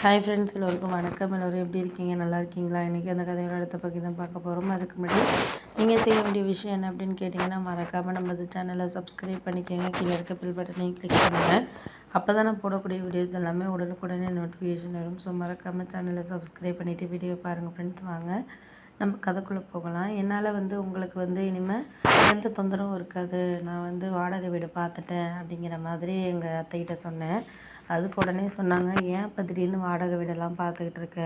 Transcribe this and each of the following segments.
Hi friends, எல்லோருக்கும் வணக்கம். எல்லோரும் எப்படி இருக்கீங்க? நல்லா இருக்கீங்களா? இன்றைக்கி அந்த கதையோட அடுத்த பற்றி தான் பார்க்க போகிறோம். அதுக்கு முன்னாடி நீங்கள் செய்ய வேண்டிய விஷயம் என்ன அப்படின்னு கேட்டிங்கன்னா, மறக்காமல் நம்ம சேனலை சப்ஸ்கிரைப் பண்ணிக்கோங்க. கீழே இருக்க பில் பட்டனையும் கிளிக் பண்ணுங்கள். அப்போ தான் நான் போடக்கூடிய வீடியோஸ் எல்லாமே உடனுக்குடனே நோட்டிஃபிகேஷன் வரும். ஸோ மறக்காமல் சேனலை சப்ஸ்கிரைப் பண்ணிவிட்டு வீடியோ பாருங்கள் ஃப்ரெண்ட்ஸ். வாங்க நம்ம கதைக்குள்ளே போகலாம். என்னால் உங்களுக்கு இனிமேல் எந்த தொந்தரவும் இருக்காது. நான் வாடகை வீடு பார்த்துட்டேன் அப்படிங்கிற மாதிரி எங்கள் அத்தைகிட்ட சொன்னேன். அதுக்கு உடனே சொன்னாங்க, ஏன் இப்போ திடீர்னு வாடகை வீடெல்லாம் பார்த்துக்கிட்டு இருக்க?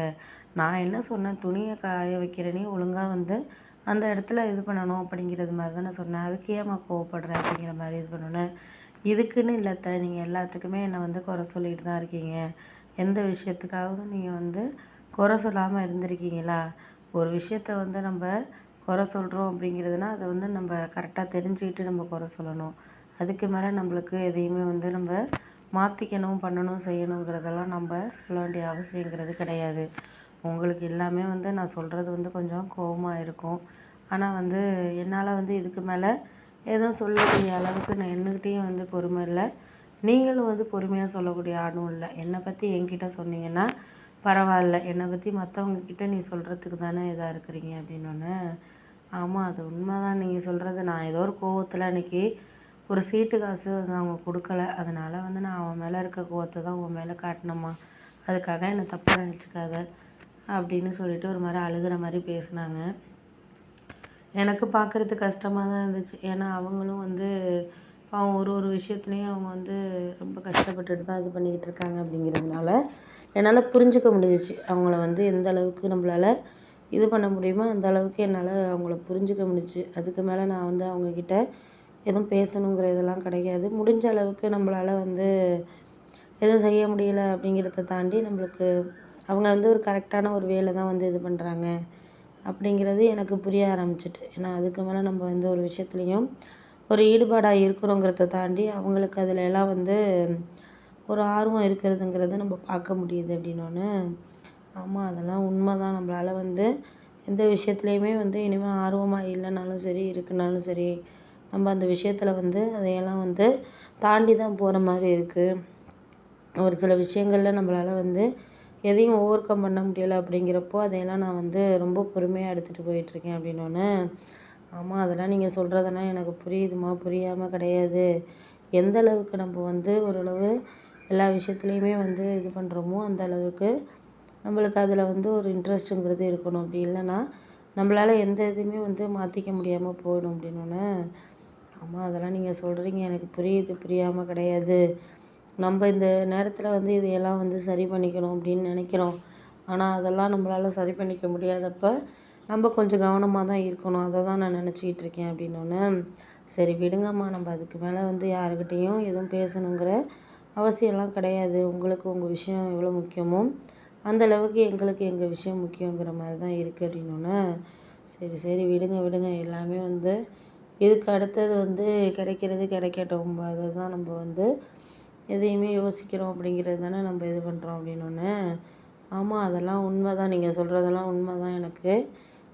நான் என்ன சொன்னேன், துணியை காய வைக்கிறேனே ஒழுங்காக அந்த இடத்துல இது பண்ணணும் அப்படிங்கிறது மாதிரி தான் நான் சொன்னேன். அதுக்கு ஏம்மா கோவப்படுறேன் அப்படிங்கிற மாதிரி இது பண்ணணும். இதுக்குன்னு இல்லைத்த, நீங்கள் எல்லாத்துக்குமே என்னை குறை சொல்லிட்டு தான் இருக்கீங்க. எந்த விஷயத்துக்காவது நீங்கள் குறை சொல்லாமல் இருந்திருக்கீங்களா? ஒரு விஷயத்த நம்ம குறை சொல்கிறோம் அப்படிங்கிறதுனா அதை நம்ம கரெக்டாக தெரிஞ்சுக்கிட்டு நம்ம குறை சொல்லணும். அதுக்கு மேலே நம்மளுக்கு எதையுமே நம்ம மாற்றிக்கணும், பண்ணணும், செய்யணுங்கிறதெல்லாம் நம்ம சொல்ல வேண்டிய அவசியங்கிறது கிடையாது. உங்களுக்கு எல்லாமே நான் சொல்கிறது கொஞ்சம் கோவமாக இருக்கும். ஆனால் என்னால் இதுக்கு மேலே எதுவும் சொல்லக்கூடிய அளவுக்கு நான் என்னகிட்டேயும் பொறுமை இல்லை. நீங்களும் பொறுமையாக சொல்லக்கூடிய ஆளும் இல்லை. என்னை பற்றி என்கிட்ட சொன்னீங்கன்னா பரவாயில்ல, என்னை பற்றி மற்றவங்கக்கிட்ட நீ சொல்கிறதுக்கு தானே இதாக இருக்கிறீங்க அப்படின்னோடனே, ஆமாம் அது உண்மை தான் நீங்கள் சொல்கிறது. நான் ஏதோ ஒரு கோவத்தில் அன்றைக்கி ஒரு சீட்டு காசு அவங்க கொடுக்கல. அதனால் நான் அவன் மேலே இருக்க கோவத்தை தான் உன் மேலே காட்டினம்மா. அதுக்காக என்னை தப்பாக நினச்சிக்காத அப்படின்னு சொல்லிட்டு ஒரு மாதிரி அழுகிற மாதிரி பேசினாங்க. எனக்கு பார்க்குறதுக்கு கஷ்டமாக தான் இருந்துச்சு. ஏன்னா அவங்களும் பாவம் ஒரு விஷயத்துலேயும் அவங்க ரொம்ப கஷ்டப்பட்டுட்டு தான் இது பண்ணிக்கிட்டு இருக்காங்க. அப்படிங்கிறதுனால என்னால் புரிஞ்சுக்க முடிஞ்சிச்சு. அவங்கள எந்த அளவுக்கு நம்மளால் இது பண்ண முடியுமோ அந்த அளவுக்கு என்னால் அவங்கள புரிஞ்சுக்க முடிஞ்சிச்சு. அதுக்கு மேலே நான் அவங்கக்கிட்ட எதுவும் பேசணுங்கிற இதெல்லாம் கிடையாது. முடிஞ்ச அளவுக்கு நம்மளால் எதுவும் செய்ய முடியல அப்படிங்கிறத தாண்டி நம்மளுக்கு அவங்க ஒரு கரெக்டான ஒரு வேலை தான் இது பண்ணுறாங்க அப்படிங்கிறது எனக்கு புரிய ஆரம்பிச்சிட்டு. ஏன்னா அதுக்கு மேலே நம்ம ஒரு விஷயத்துலேயும் ஒரு ஈடுபாடாக இருக்கிறோங்கிறத தாண்டி அவங்களுக்கு அதில் எல்லாம் ஒரு ஆர்வம் இருக்கிறதுங்கிறத நம்ம பார்க்க முடியுது. அப்படின்னோடனே, ஆமாம் அதெல்லாம் உண்மை தான். நம்மளால் எந்த விஷயத்துலையுமே இனிமேல் ஆர்வமாக இல்லைனாலும் சரி, இருக்குனாலும் சரி, நம்ம அந்த விஷயத்தில் அதையெல்லாம் தாண்டி தான் போகிற மாதிரி இருக்குது. ஒரு சில விஷயங்களில் நம்மளால் எதையும் ஓவர் கம் பண்ண முடியலை அப்படிங்கிறப்போ அதையெல்லாம் நான் ரொம்ப பொறுமையாக எடுத்துகிட்டு போயிட்டுருக்கேன். அப்படின்னோடனே, ஆமாம் அதெல்லாம் நீங்கள் சொல்கிறதெல்லாம் எனக்கு புரியுதுமா, புரியாமல் கிடையாது. எந்த அளவுக்கு நம்ம ஓரளவு எல்லா விஷயத்துலையுமே இது பண்ணுறோமோ அந்த அளவுக்கு நம்மளுக்கு அதில் ஒரு இன்ட்ரெஸ்ட்டுங்கிறது இருக்கணும். அப்படி இல்லைன்னா நம்மளால் எந்த இதுவுமே மாற்றிக்க முடியாமல் போயிடும். அப்படின்னோடனே, ஆமாம் அதெல்லாம் நீங்கள் சொல்கிறீங்க எனக்கு புரியுது, புரியாமல் கிடையாது. நம்ம இந்த நேரத்தில் இதையெல்லாம் சரி பண்ணிக்கணும் அப்படின்னு நினைக்கிறோம். ஆனால் அதெல்லாம் நம்மளால் சரி பண்ணிக்க முடியாதப்போ நம்ம கொஞ்சம் கவனமாக தான் இருக்கணும். அதை தான் நான் நினச்சிக்கிட்டு இருக்கேன். அப்படின்னோடனே, சரி விடுங்கம்மா, நம்ம அதுக்கு மேலே யாருக்கிட்டேயும் எதுவும் பேசணுங்கிற அவசியம்லாம் கிடையாது. உங்களுக்கு உங்கள் விஷயம் எவ்வளோ முக்கியமோ அந்த அளவுக்கு எங்களுக்கு எங்கள் விஷயம் முக்கியங்கிற மாதிரி தான் இருக்குது. அப்படின்னோடனே, சரி சரி விடுங்க விடுங்க, எல்லாமே இதுக்கு அடுத்தது கிடைக்கிறது கிடைக்கட்டும். அதை தான் நம்ம எதையுமே யோசிக்கிறோம் அப்படிங்கிறது தானே நம்ம இது பண்ணுறோம். அப்படின்னோடனே, ஆமாம் அதெல்லாம் உண்மை தான், நீங்கள் சொல்கிறதெல்லாம் உண்மை தான். எனக்கு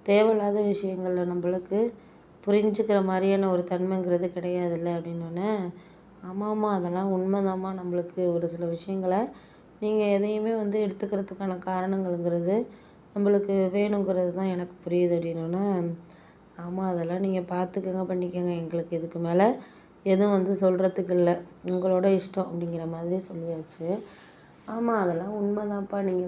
தேவையில்லாத விஷயங்களில் நம்மளுக்கு புரிஞ்சுக்கிற மாதிரியான ஒரு தன்மைங்கிறது கிடையாதுல்ல. அப்படின்னோடனே, ஆமாம்மா அதெல்லாம் உண்மைதாம்மா. நம்மளுக்கு ஒரு சில விஷயங்களை நீங்கள் எதையுமே எடுத்துக்கிறதுக்கான காரணங்கள்ங்கிறது நம்மளுக்கு வேணுங்கிறது தான் எனக்கு புரியுது. அப்படின்னோடனே, ஆமாம் அதெல்லாம் நீங்கள் பார்த்துக்கங்க, பண்ணிக்கங்க. எங்களுக்கு இதுக்கு மேலே எதுவும் சொல்கிறதுக்கு இல்லை. உங்களோட இஷ்டம் அப்படிங்கிற மாதிரி சொல்லியாச்சு. ஆமாம் அதெல்லாம் உண்மைதான்ப்பா. நீங்கள்